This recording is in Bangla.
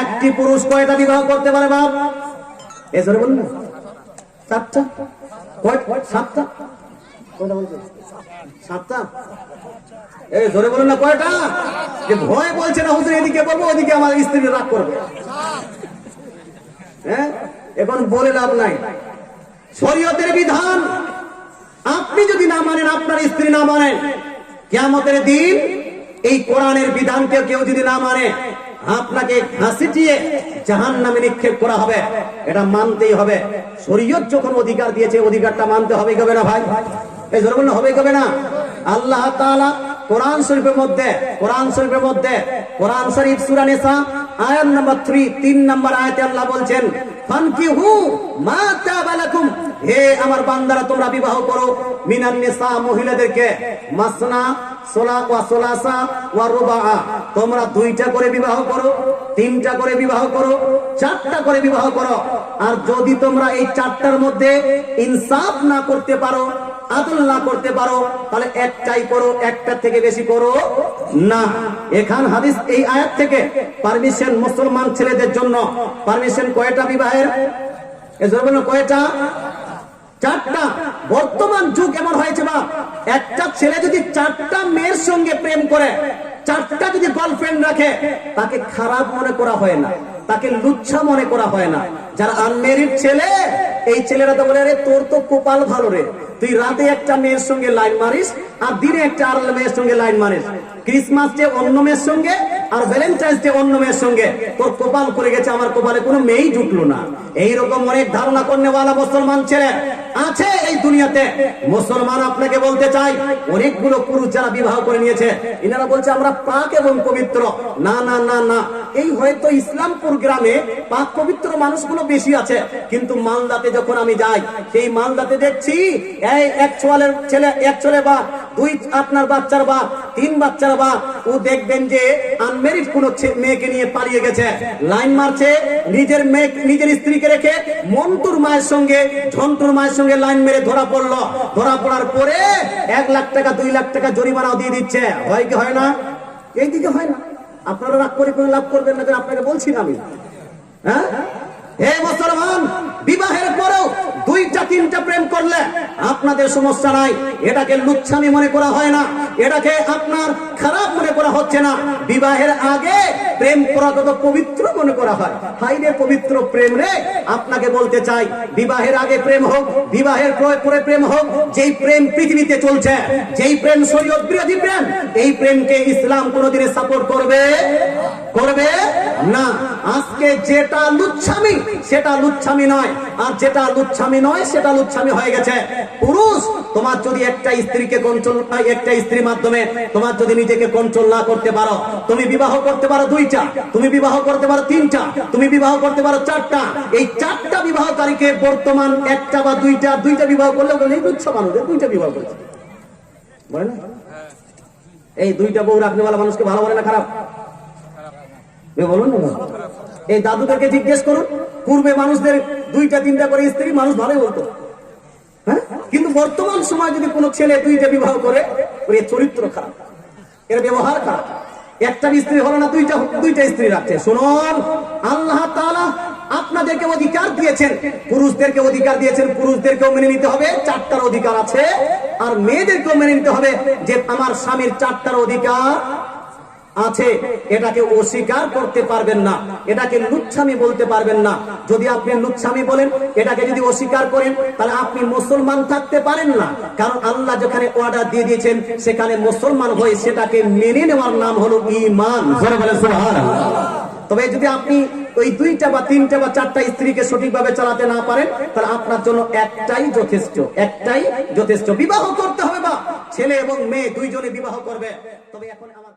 একটি পুরুষ কয়টা বিবাহ করতে পারে বাপ? এজন্য বলুন না, সাতটা। সাতটা? সাতটা? এই ধরে বলুন না কয়টা? যে ভয় বলছে না হুজুর এদিকে বলবো ওদিকে আমার স্ত্রী রাগ করবে। হ্যাঁ, এখন বলে লাভ নাই। শরীয়তের বিধান আপনি যদি না মানেন, আপনার স্ত্রী না মানেন, কিয়ামতের দিন এই কোরআনের বিধানকে কেউ যদি না মানে, আপনাকে ঘাসিটিয়ে জাহান্নামে নিক্ষেপ করা হবে। এটা মানতেই হবে। শরীয়ত যখন অধিকার দিয়েছে, অধিকারটা মানতে হবে, কবে না ভাই? এই জোরে বলুন, হবে কবে না? আল্লাহ তাআলা কোরআন শরীফের মধ্যে কোরআন শরীফ সূরা নিসা আয়াত নাম্বার 3 নম্বর আয়াতে আল্লাহ বলছেন, ফানকিহু মা তাবা লাকুম, হে আমার বান্দারা তোমরা বিবাহ করো মিনান নিসা, মহিলাদেরকে, মাসনা ওয়া সুলাসা ওয়া রুবা, তোমরা 2টা করে বিবাহ করো, 3টা করে বিবাহ করো, 4টা করে বিবাহ করো। আর যদি তোমরা এই 4টার মধ্যে ইনসাফ না করতে পারো, আদল না করতে পারো, তাহলে একটাই করো, একটা থেকে বেশি করো না। এখান হাদিস এই আয়াত থেকে পারমিশন মুসলমান ছেলেদের জন্য পারমিশন কয়টা বিবাহের? এজন্য কয়টা? 4টা। বর্তমান যুগ এমন হয়েছে বা একটা ছেলে যদি 4টা মেয়ের সঙ্গে প্রেম করে, 4টা যদি গার্লফ্রেন্ড রাখে, তাকে খারাপ মনে করা হয় না, তাকে লুচ্ছা মনে করা হয় না। যারা আনমেরিড ছেলে, এই ছেলেরা তো বলে, আরে তোর তো কপাল ভালো রে, তুই রাতে একটা মেয়ের সঙ্গে লাইন মারিস আর দিনে একটা আর মেয়ের সঙ্গে লাইন মারিস, ক্রিসমাস ডে অন্য মেয়ের সঙ্গে আর ভ্যালেন্টাইন্স ডে অন্য মেয়ের সঙ্গে, তোর কপাল করে গেছে, আমার কপালে কোনো মেয়েই জুটলো না। এইরকম অনেক ধারণা করনেওয়ালা মুসলমান ছেলে আছে এই দুনিয়াতে। মুসলমান আপনাকে বলতে চাই, অনেকগুলো পুরুষ যারা বিবাহ করে নিয়েছে, এনারা বলছে আমরা পাক এবং পবিত্র। না না না না, এই হয়তো ইসলামপুর গ্রামে পাক পবিত্র মানুষগুলো বেশি আছে, কিন্তু মালদাতে যখন আমি যাই, সেই মালদাতে দেখছি এই এক ছেলে বা 2 আপনার বাচ্চার বা 3 বাচ্চার বা, ও দেখবেন যে আনমেরিড কোন মেয়েকে নিয়ে পালিয়ে গেছে, লাইন মারছে, নিজের স্ত্রীকে রেখে মন্টুর মায়ের সঙ্গে, ঝন্টুর মায়ের সঙ্গে লাইন মেরে ধরা পড়লো। ধরা পড়ার পরে 1 লাখ টাকা 2 লাখ টাকা জরিমানাও দিয়ে দিচ্ছে। হয় কি হয় না? এইদিকে হয় না। আপনারা রাগ করে কোনো লাভ করবেন না, আপনাকে বলছি না আমি। হ্যাঁ, হে মুসলমান, বিবাহের পরেও 2টা 3টা প্রেম করলে আপনাদের সমস্যা নাই, এটাকে লুচ্ছামি মনে করা হয় না, এটাকে আপনার খারাপ মনে করা হচ্ছে না। বিবাহের আগে প্রেম করা কত পবিত্র মনে করা হয়। হাই রে পবিত্র প্রেম রে! আপনাকে বলতে চাই, বিবাহের আগে প্রেম হোক, বিবাহের পরে প্রেম হোক, যেই প্রেম পৃথিবীতে চলছে, যেই প্রেম শরীয়ত বিরোধী প্রেম, এই প্রেমকে ইসলাম কোনোদিনই সাপোর্ট করবে না। আজকে যেটা লুচ্ছামি সেটা লুচ্ছামি নয়, আর যেটা লুচ্ছামি নয় সেটা লুচ্ছামি হয়ে গেছে। পুরুষ, তোমার যদি একটা স্ত্রীকে কন্ট্রোল, একটা স্ত্রীর মাধ্যমে তোমার যদি নিজেকে কন্ট্রোল না করতে পারো, তুমি বিবাহ করতে পারো 2টা, তুমি বিবাহ করতে পারো 3টা, তুমি বিবাহ করতে পারো 4টা। এই 4টা বিবাহকারীকে বর্তমান 1টা বা 2টা বিবাহ করলে বলে লুচ্ছা মানুষ, 2টা বিবাহ করেছে বলে না। এই 2টা বউ রাখনেওয়ালা মানুষকে ভালো বলে না খারাপ? বলুন না। এই দাদুদেরকে জিজ্ঞেস করুন, পূর্বে মানুষদের 2টা 3টা করে স্ত্রী, মানুষ ভালোই বলতো। হ্যাঁ, কিন্তু বর্তমান সময় যদি কোনো ছেলে 2টা বিবাহ করে, ওর চরিত্র খারাপ, এর ব্যবহার খারাপ। একটা স্ত্রী হলো না, 2টা স্ত্রী রাখছে। শুনুন, আল্লাহ তাআলা আপনাদেরকে অধিকার দিয়েছেন, পুরুষদেরকে অধিকার দিয়েছেন, পুরুষদেরকেও মেনে নিতে হবে 4টার অধিকার আছে, আর মেয়েদেরকেও মেনে নিতে হবে যে আমার স্বামীর 4টার অধিকার আছে। এটাকে অস্বীকার করতে পারবেন না, এটাকে লুচ্ছামি বলতে পারবেন না। যদি আপনি লুচ্ছামি বলেন, এটাকে যদি অস্বীকার করেন, তাহলে আপনি মুসলমান থাকতে পারেন না। কারণ আল্লাহ যেখানে অর্ডার দিয়ে দিয়েছেন, সেখানে মুসলমান হয়ে সেটাকে মেনে নেওয়ার নাম হলো ঈমান। সুবহানাল্লাহ। তবে যদি আপনি ওই 2টা বা 3টা বা 4টা স্ত্রীকে সঠিকভাবে চালাতে না পারেন, তাহলে আপনার জন্য একটাই যথেষ্ট। বিবাহ করতে হবে, বা ছেলে এবং মেয়ে 2জনে বিবাহ করবে। তবে এখন আমার